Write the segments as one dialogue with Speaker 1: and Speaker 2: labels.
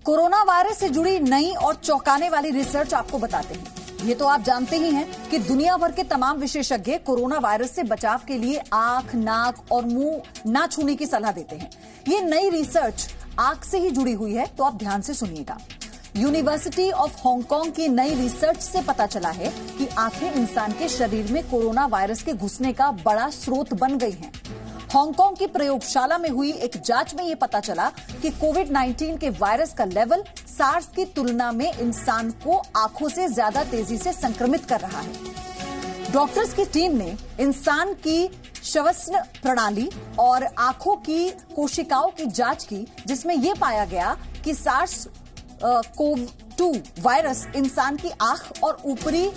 Speaker 1: Corona virus से जुड़ी नई और चौंकाने वाली रिसर्च आपको बताते हैं। ये तो आप जानते ही हैं कि दुनिया भर के तमाम विशेषज्ञ कोरोना वायरस से बचाव के लिए आंख, नाक और मुंह ना छूने की सलाह देते हैं। ये नई रिसर्च आंख से ही जुड़ी हुई है, तो आप ध्यान से सुनिएगा। यूनिवर्सिटी ऑफ हांगकांग की नई रिसर्च से पता चला है कि आंखें इंसान के शरीर में कोरोना वायरस के घुसने का बड़ा स्रोत बन गई हैं। हांगकांग की प्रयोगशाला में हुई एक जांच में यह पता चला कि कोविड-19 के वायरस का लेवल सार्स की तुलना में इंसान को आंखों से ज्यादा तेजी से संक्रमित कर रहा है। डॉक्टर्स की टीम ने इंसान की श्वसन प्रणाली और आंखों की कोशिकाओं की जांच की, जिसमें यह पाया गया कि सार्स कोव-2 वायरस इंसान की आंख और ऊपरी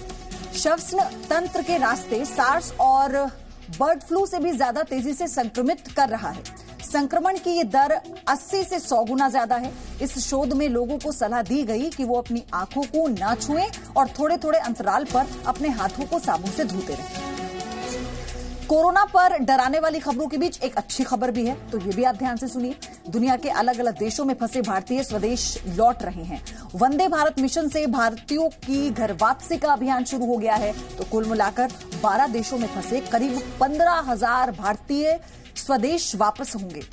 Speaker 1: श्वसन तंत्र के रास्ते सार्स और बर्ड फ्लू से भी ज्यादा तेजी से संक्रमित कर रहा है। संक्रमण की ये दर 80 से 100 गुना ज्यादा है। इस शोध में लोगों को सलाह दी गई कि वो अपनी आंखों को ना छुएं और थोड़े थोड़े अंतराल पर अपने हाथों को साबुन से धोते रहें। कोरोना पर डराने वाली खबरों के बीच एक अच्छी खबर भी है, तो ये भी आप ध्यान से सुनिए। दुनिया के अलग अलग देशों में फंसे भारतीय स्वदेश लौट रहे हैं। वंदे भारत मिशन से भारतीयों की घर वापसी का अभियान शुरू हो गया है, तो कुल मिलाकर 12 देशों में फंसे करीब 15,000 भारतीय स्वदेश वापस होंगे।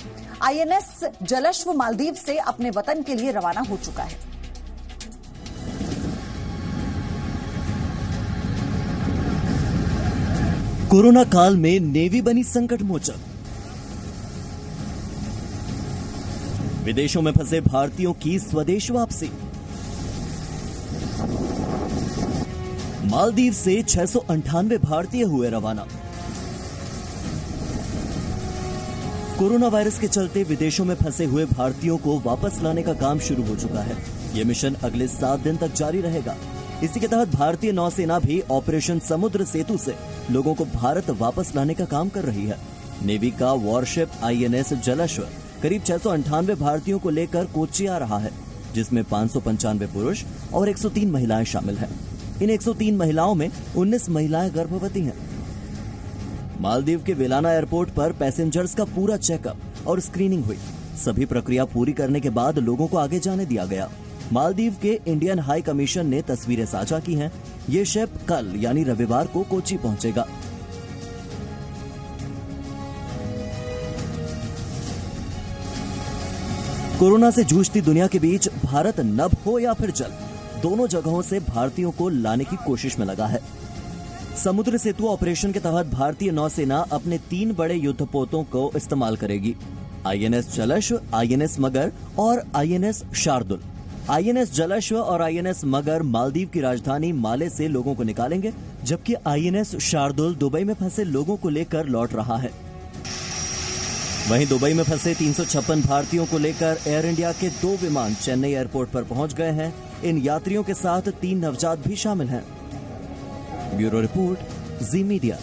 Speaker 1: आईएनएस जलश्व मालदीव से अपने वतन के लिए रवाना हो चुका है।
Speaker 2: कोरोना काल में नेवी बनी संकट मोचक। विदेशों में फंसे भारतीयों की स्वदेश वापसी। मालदीव से 698 भारतीय हुए रवाना। कोरोना वायरस के चलते विदेशों में फंसे हुए भारतीयों को वापस लाने का काम शुरू हो चुका है। यह मिशन अगले 7 दिन तक जारी रहेगा। इसी के तहत भारतीय नौसेना भी ऑपरेशन समुद्र सेतु से लोगों को भारत वापस लाने का काम कर रही है। नेवी का वॉरशिप आईएनएस जलश्व करीब 698 भारतीयों को लेकर कोच्चि आ रहा है, जिसमें 595 पुरुष और 103 महिलाएं शामिल हैं। इन 103 महिलाओं में 19 महिलाएं गर्भवती हैं। मालदीव के वेलाना एयरपोर्ट पर पैसेंजर्स का पूरा चेकअप और स्क्रीनिंग हुई। सभी प्रक्रिया पूरी करने के बाद लोगों को आगे जाने दिया गया। मालदीव के इंडियन हाई कमीशन ने तस्वीरें साझा की हैं। ये शिप कल यानी रविवार को कोच्चि पहुंचेगा। कोरोना से जूझती दुनिया के बीच भारत नभ हो या फिर जल, दोनों जगहों से भारतीयों को लाने की कोशिश में लगा है। समुद्र सेतु ऑपरेशन के तहत भारतीय नौसेना अपने 3 बड़े युद्धपोतों को इस्तेमाल करेगी। आईएनएस जलश्व, आईएनएस मगर और आईएनएस शार्दुल। आईएनएस जलश्व और आईएनएस मगर मालदीव की राजधानी माले से लोगों को निकालेंगे, जबकि आईएनएस शार्दुल दुबई में फंसे लोगों को लेकर लौट रहा है। वहीं दुबई में फंसे 356 भारतीयों को लेकर एयर इंडिया के 2 विमान चेन्नई एयरपोर्ट पर पहुंच गए हैं। इन यात्रियों के साथ 3 नवजात भी शामिल हैं। ब्यूरो रिपोर्ट, जी मीडिया।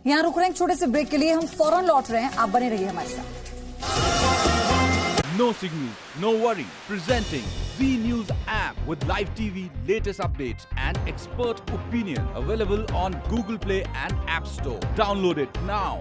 Speaker 1: यहां रुक रहे हैं छोटे से ब्रेक के लिए, हम फौरन लौट रहे हैं, आप बने रहिए हमारे साथ।
Speaker 3: No signal, no worry. Presenting Z News app with live TV, latest updates and expert opinion. Available on Google Play and App Store. Download it now.